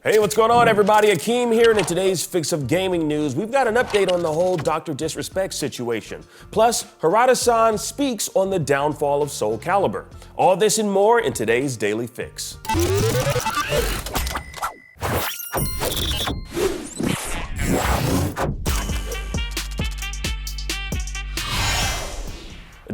Hey, what's going on, everybody? Akeem here, and in today's Fix of Gaming News, we've got an update on the whole Dr. Disrespect situation. Plus, Harada-san speaks on the downfall of Soulcalibur. All this and more in today's Daily Fix.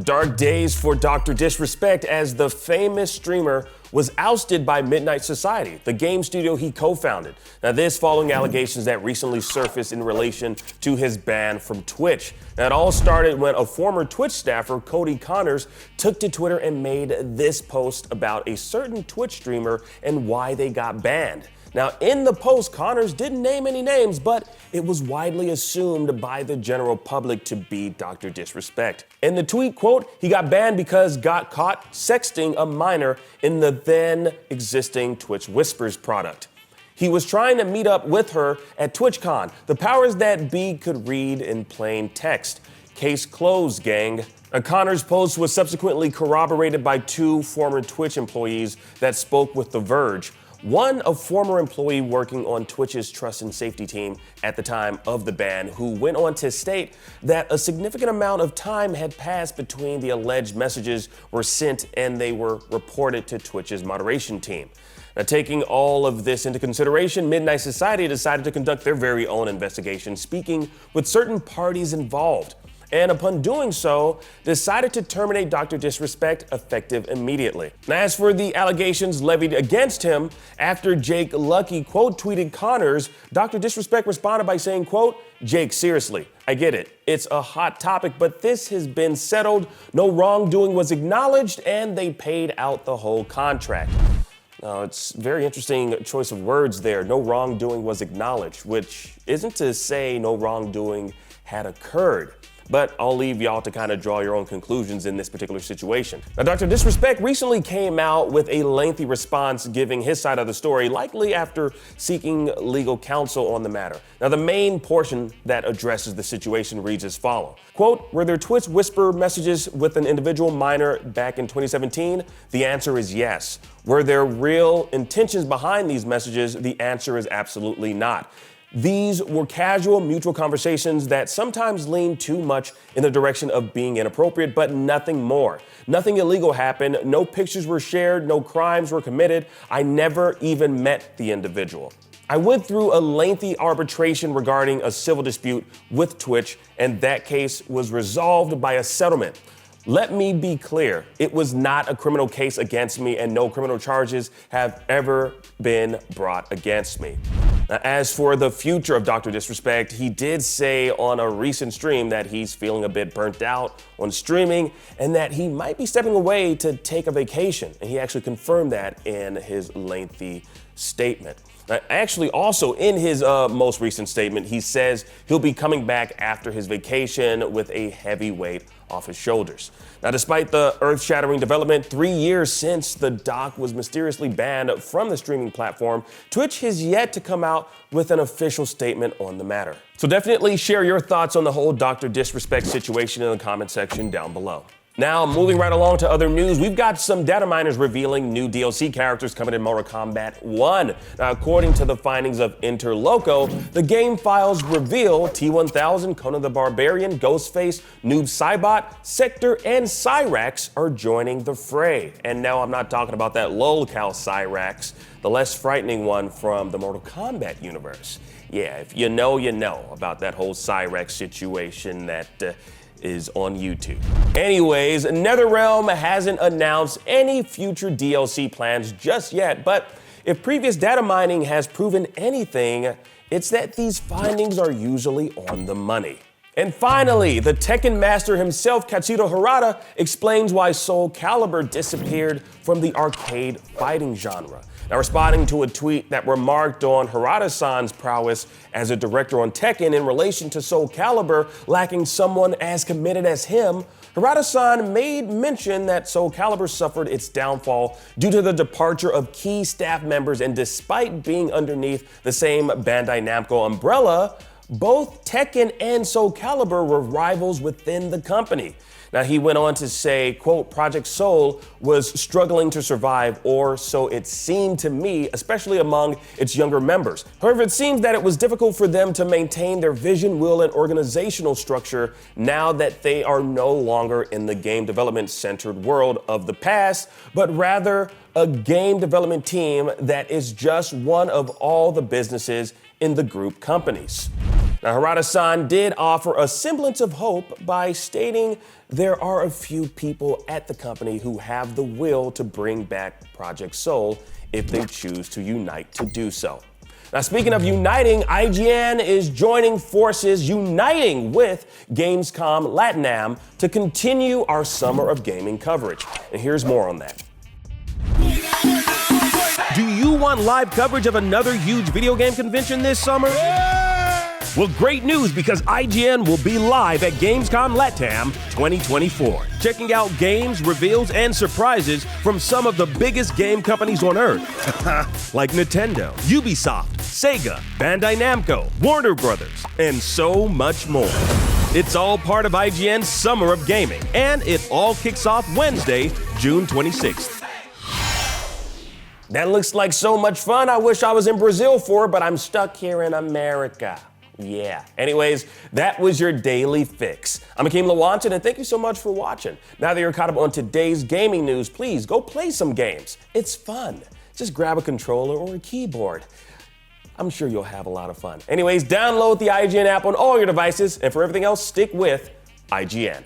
Dark days for Dr. Disrespect as the famous streamer was ousted by Midnight Society, the game studio he co-founded. Now this following allegations that recently surfaced in relation to his ban from Twitch. Now it all started when a former Twitch staffer, Cody Connors, took to Twitter and made this post about a certain Twitch streamer and why they got banned. Now, in the post, Connors didn't name any names, but it was widely assumed by the general public to be Dr. Disrespect. In the tweet, quote, he got banned because got caught sexting a minor in the then existing Twitch Whispers product. He was trying to meet up with her at TwitchCon. The powers that be could read in plain text. Case closed, gang. Connor's post was subsequently corroborated by two former Twitch employees that spoke with The Verge. One, a former employee working on Twitch's trust and safety team at the time of the ban, who went on to state that a significant amount of time had passed between the alleged messages were sent and they were reported to Twitch's moderation team. Now, taking all of this into consideration, Midnight Society decided to conduct their very own investigation, speaking with certain parties involved. And upon doing so, decided to terminate Dr. Disrespect effective immediately. Now, as for the allegations levied against him, after Jake Lucky quote tweeted Connors, Dr. Disrespect responded by saying, quote, Jake, seriously, I get it. It's a hot topic, but this has been settled. No wrongdoing was acknowledged, and they paid out the whole contract. Now, it's a very interesting choice of words there. No wrongdoing was acknowledged, which isn't to say no wrongdoing had occurred. But I'll leave y'all to kind of draw your own conclusions in this particular situation. Now, Dr. Disrespect recently came out with a lengthy response giving his side of the story, likely after seeking legal counsel on the matter. Now, the main portion that addresses the situation reads as follows. Quote, were there Twitch whisper messages with an individual minor back in 2017? The answer is yes. Were there real intentions behind these messages? The answer is absolutely not. These were casual, mutual conversations that sometimes leaned too much in the direction of being inappropriate, but nothing more. Nothing illegal happened, no pictures were shared, no crimes were committed. I never even met the individual. I went through a lengthy arbitration regarding a civil dispute with Twitch, and that case was resolved by a settlement. Let me be clear, it was not a criminal case against me, and no criminal charges have ever been brought against me. Now, as for the future of Dr. Disrespect, he did say on a recent stream that he's feeling a bit burnt out on streaming and that he might be stepping away to take a vacation. And he actually confirmed that in his lengthy statement. Now, actually, also in his most recent statement, he says he'll be coming back after his vacation with a heavy weight off his shoulders. Now, despite the earth-shattering development 3 years since the doc was mysteriously banned from the streaming platform, Twitch has yet to come out with an official statement on the matter. So definitely share your thoughts on the whole Dr. Disrespect situation in the comment section down below. Now, moving right along to other news, we've got some dataminers revealing new DLC characters coming in Mortal Kombat 1. Now, according to the findings of Interloco, the game files reveal T-1000, Conan the Barbarian, Ghostface, Noob Saibot, Sector, and Cyrax are joining the fray. And no, I'm not talking about that lolcow Cyrax, the less frightening one from the Mortal Kombat universe. Yeah, if you know about that whole Cyrax situation that is on YouTube. Anyways, NetherRealm hasn't announced any future DLC plans just yet, but if previous data mining has proven anything, it's that these findings are usually on the money. And finally, the Tekken master himself, Katsuhiro Harada, explains why Soulcalibur disappeared from the arcade fighting genre. Now, responding to a tweet that remarked on Harada-san's prowess as a director on Tekken in relation to Soulcalibur lacking someone as committed as him, Harada-san made mention that Soulcalibur suffered its downfall due to the departure of key staff members, and despite being underneath the same Bandai Namco umbrella, both Tekken and Soulcalibur were rivals within the company. Now, he went on to say, quote, Project Soul was struggling to survive, or so it seemed to me, especially among its younger members. However, it seems that it was difficult for them to maintain their vision, will, and organizational structure now that they are no longer in the game development-centered world of the past, but rather a game development team that is just one of all the businesses in the group companies. Now, Harada-san did offer a semblance of hope by stating there are a few people at the company who have the will to bring back Project Soul if they choose to unite to do so. Now, speaking of uniting, IGN is joining forces, uniting with Gamescom LATAM to continue our Summer of Gaming coverage. And here's more on that. Do you want live coverage of another huge video game convention this summer? Well, great news, because IGN will be live at Gamescom LATAM 2024, checking out games, reveals, and surprises from some of the biggest game companies on Earth, like Nintendo, Ubisoft, Sega, Bandai Namco, Warner Brothers, and so much more. It's all part of IGN's Summer of Gaming, and it all kicks off Wednesday, June 26th. That looks like so much fun. I wish I was in Brazil for it, but I'm stuck here in America. Yeah. Anyways, that was your daily fix. I'm Akeem Lawanton, and thank you so much for watching. Now that you're caught up on today's gaming news, please go play some games. It's fun. Just grab a controller or a keyboard. I'm sure you'll have a lot of fun. Anyways, download the IGN app on all your devices, and for everything else, stick with IGN.